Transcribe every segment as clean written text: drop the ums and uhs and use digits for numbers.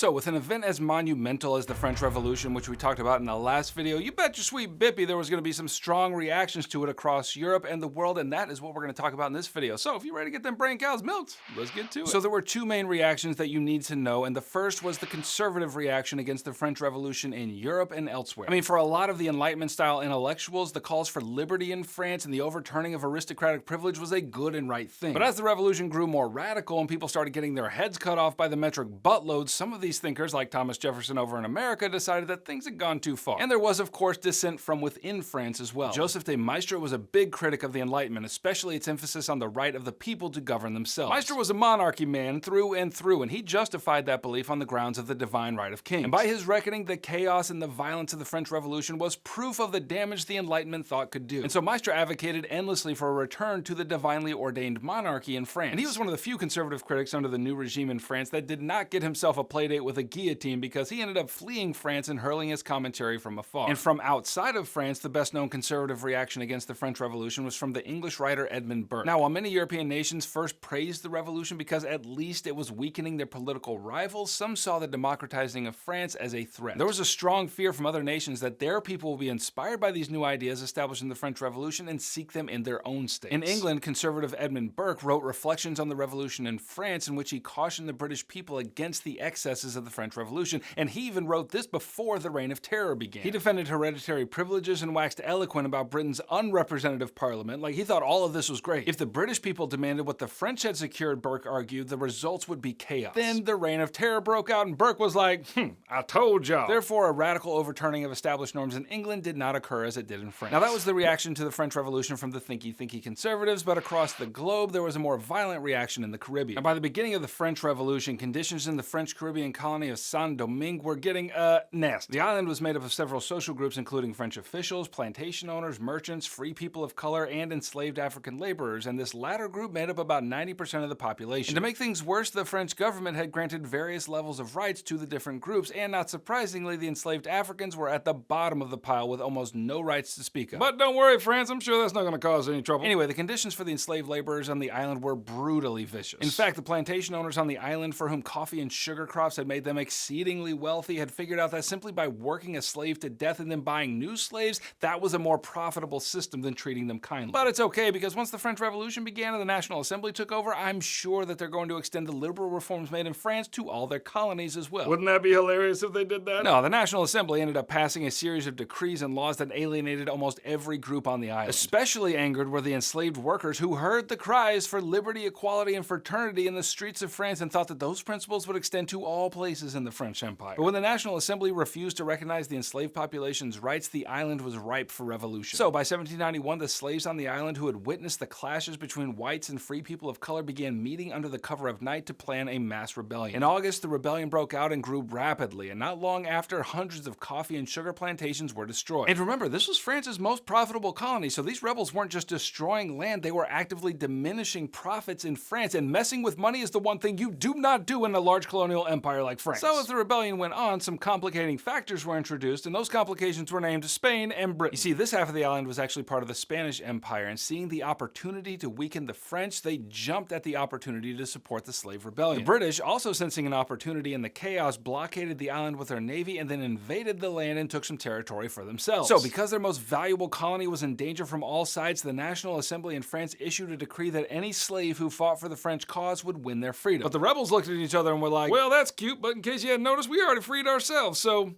So, with an event as monumental as the French Revolution, which we talked about in the last video, you bet your sweet bippy there was going to be some strong reactions to it across Europe and the world, and that is what we're going to talk about in this video. So, if you're ready to get them brain cows milked, let's get to it. So, there were two main reactions that you need to know, and the first was the conservative reaction against the French Revolution in Europe and elsewhere. I mean, for a lot of the Enlightenment-style intellectuals, the calls for liberty in France and the overturning of aristocratic privilege was a good and right thing. But as the revolution grew more radical and people started getting their heads cut off by the metric buttloads, some of these thinkers, like Thomas Jefferson over in America, decided that things had gone too far. And there was, of course, dissent from within France as well. Joseph de Maistre was a big critic of the Enlightenment, especially its emphasis on the right of the people to govern themselves. Maistre was a monarchy man through and through, and he justified that belief on the grounds of the divine right of kings. And by his reckoning, the chaos and the violence of the French Revolution was proof of the damage the Enlightenment thought could do. And so Maistre advocated endlessly for a return to the divinely ordained monarchy in France. And he was one of the few conservative critics under the new regime in France that did not get himself a playdate with a guillotine, because he ended up fleeing France and hurling his commentary from afar. And from outside of France, the best known conservative reaction against the French Revolution was from the English writer Edmund Burke. Now, while many European nations first praised the revolution because at least it was weakening their political rivals, some saw the democratizing of France as a threat. There was a strong fear from other nations that their people will be inspired by these new ideas established in the French Revolution and seek them in their own states. In England, conservative Edmund Burke wrote Reflections on the Revolution in France, in which he cautioned the British people against the excesses of the French Revolution, and he even wrote this before the Reign of Terror began. He defended hereditary privileges and waxed eloquent about Britain's unrepresentative parliament, like he thought all of this was great. If the British people demanded what the French had secured, Burke argued, the results would be chaos. Then the Reign of Terror broke out and Burke was like, I told y'all. Therefore, a radical overturning of established norms in England did not occur as it did in France. Now, that was the reaction to the French Revolution from the thinky conservatives, but across the globe, there was a more violent reaction in the Caribbean. And by the beginning of the French Revolution, conditions in the French Caribbean colony of Saint-Domingue were getting, nasty. The island was made up of several social groups, including French officials, plantation owners, merchants, free people of color, and enslaved African laborers, and this latter group made up about 90% of the population. And to make things worse, the French government had granted various levels of rights to the different groups, and not surprisingly, the enslaved Africans were at the bottom of the pile with almost no rights to speak of. But don't worry, France, I'm sure that's not going to cause any trouble. Anyway, the conditions for the enslaved laborers on the island were brutally vicious. In fact, the plantation owners on the island, for whom coffee and sugar crops had made them exceedingly wealthy, had figured out that simply by working a slave to death and then buying new slaves, that was a more profitable system than treating them kindly. But it's okay, because once the French Revolution began and the National Assembly took over, I'm sure that they're going to extend the liberal reforms made in France to all their colonies as well. Wouldn't that be hilarious if they did that? No, the National Assembly ended up passing a series of decrees and laws that alienated almost every group on the island. Especially angered were the enslaved workers who heard the cries for liberty, equality, and fraternity in the streets of France and thought that those principles would extend to all places in the French Empire. But when the National Assembly refused to recognize the enslaved population's rights, the island was ripe for revolution. So by 1791, the slaves on the island who had witnessed the clashes between whites and free people of color began meeting under the cover of night to plan a mass rebellion. In August, the rebellion broke out and grew rapidly, and not long after, hundreds of coffee and sugar plantations were destroyed. And remember, this was France's most profitable colony, so these rebels weren't just destroying land, they were actively diminishing profits in France, and messing with money is the one thing you do not do in a large colonial empire like France. So as the rebellion went on, some complicating factors were introduced, and those complications were named Spain and Britain. You see, this half of the island was actually part of the Spanish Empire, and seeing the opportunity to weaken the French, they jumped at the opportunity to support the slave rebellion. The British, also sensing an opportunity in the chaos, blockaded the island with their navy and then invaded the land and took some territory for themselves. So because their most valuable colony was in danger from all sides, the National Assembly in France issued a decree that any slave who fought for the French cause would win their freedom. But the rebels looked at each other and were like, well, that's cute, but in case you hadn't noticed, we already freed ourselves, so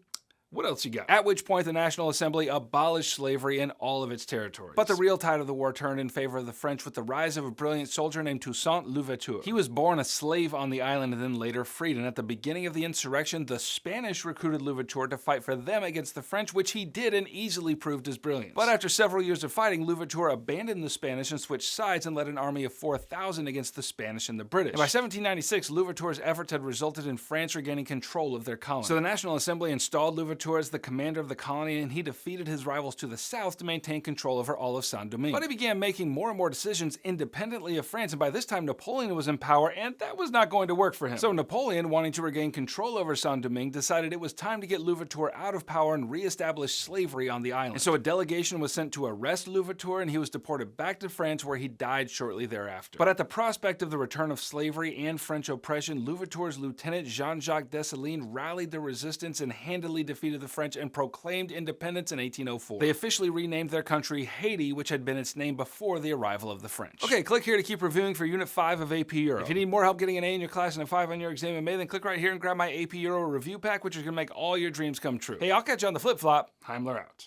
what else you got? At which point, the National Assembly abolished slavery in all of its territories. But the real tide of the war turned in favor of the French with the rise of a brilliant soldier named Toussaint Louverture. He was born a slave on the island and then later freed, and at the beginning of the insurrection, the Spanish recruited Louverture to fight for them against the French, which he did and easily proved his brilliance. But after several years of fighting, Louverture abandoned the Spanish and switched sides and led an army of 4,000 against the Spanish and the British. And by 1796, Louverture's efforts had resulted in France regaining control of their colony. So the National Assembly installed Louverture Louverture as the commander of the colony, and he defeated his rivals to the south to maintain control over all of Saint-Domingue. But he began making more and more decisions independently of France, and by this time Napoleon was in power, and that was not going to work for him. So Napoleon, wanting to regain control over Saint-Domingue, decided it was time to get Louverture out of power and re-establish slavery on the island. And so a delegation was sent to arrest Louverture, and he was deported back to France, where he died shortly thereafter. But at the prospect of the return of slavery and French oppression, Louverture's lieutenant Jean-Jacques Dessalines rallied the resistance and handily defeated the French and proclaimed independence in 1804. They officially renamed their country Haiti, which had been its name before the arrival of the French. Okay, click here to keep reviewing for Unit 5 of AP Euro. If you need more help getting an A in your class and a 5 on your exam in May, then click right here and grab my AP Euro review pack, which is going to make all your dreams come true. Hey, I'll catch you on the flip-flop. Heimler out.